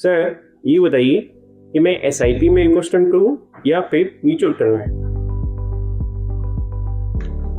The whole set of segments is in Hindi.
सर ये बताइए कि मैं एसआईपी में इन्वेस्टमेंट करूं या फिर म्यूचुअल फंड में?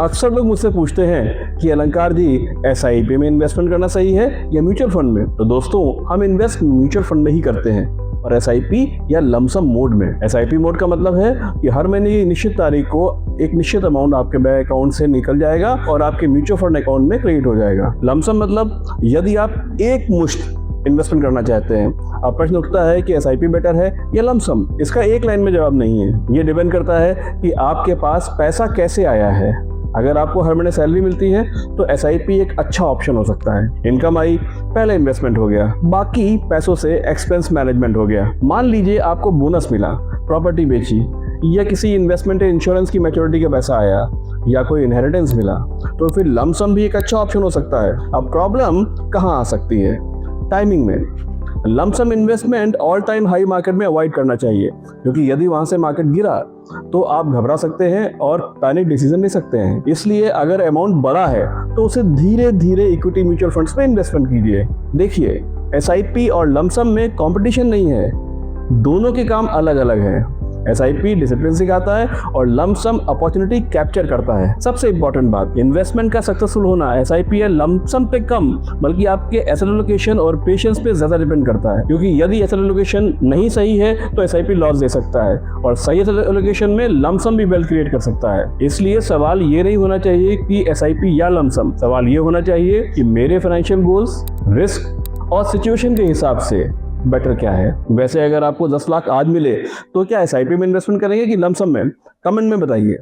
अक्सर लोग मुझसे पूछते हैं कि अलंकार जी, एसआईपी में इन्वेस्टमेंट करना सही है या म्यूचुअल फंड में? तो दोस्तों, हम इन्वेस्ट म्यूचुअल फंड में ही करते हैं, और एसआईपी या लमसम मोड में। एसआईपी मोड का मतलब है कि हर महीने की निश्चित तारीख को एक निश्चित अमाउंट आपके बैंक अकाउंट से निकल जाएगा और आपके म्यूचुअल फंड अकाउंट में क्रेडिट हो जाएगा। लमसम मतलब यदि आप एक मुश्त इन्वेस्टमेंट करना चाहते हैं। अब प्रश्न उठता है कि एसआईपी बेटर है या लमसम? इसका एक लाइन में जवाब नहीं है। ये डिपेंड करता है कि आपके पास पैसा कैसे आया है। अगर आपको हर महीने सैलरी मिलती है तो एसआईपी एक अच्छा ऑप्शन हो सकता है। इनकम आई, पहले इन्वेस्टमेंट हो गया, बाकी पैसों से एक्सपेंस मैनेजमेंट हो गया। मान लीजिए आपको बोनस मिला, प्रॉपर्टी बेची, या किसी इन्वेस्टमेंट या इंश्योरेंस की मैच्योरिटी का पैसा आया, या कोई इनहेरिटेंस मिला, तो फिर लमसम भी एक अच्छा ऑप्शन हो सकता है। अब प्रॉब्लम कहाँ आ सकती है? टाइमिंग में। Lump sum investment all time high market में अवॉइड करना चाहिए, क्योंकि यदि वहां से मार्केट गिरा तो आप घबरा सकते हैं और पैनिक डिसीजन ले सकते हैं। इसलिए अगर अमाउंट बड़ा है तो उसे धीरे धीरे इक्विटी म्यूचुअल फंड्स में इन्वेस्टमेंट कीजिए। देखिए, एसआईपी और लमसम में कंपटीशन नहीं है, दोनों के काम अलग अलग हैं। एसआईपी डिसिप्लिन सिखाता है और लमसम अपॉर्चुनिटी कैप्चर करता है। सबसे इंपॉर्टेंट बात, इन्वेस्टमेंट का सक्सेसफुल होना एसआईपी या लमसम पे कम बल्कि आपके एसेट एलोकेशन और पेशेंस पे ज्यादा डिपेंड करता है, क्योंकि यदि एसेट एलोकेशन नहीं सही है तो एसआईपी लॉस दे सकता है, और सही एसेट एलोकेशन में लमसम भी वेल्थ क्रिएट कर सकता है। इसलिए सवाल ये नहीं होना चाहिए कि एसआईपी या लमसम, सवाल ये होना चाहिए कि मेरे फाइनेंशियल गोल्स, रिस्क और सिचुएशन के हिसाब से बेटर क्या है। वैसे अगर आपको 10 लाख आज मिले तो क्या एसआईपी में इन्वेस्टमेंट करेंगे कि लमसम में? कमेंट में बताइए।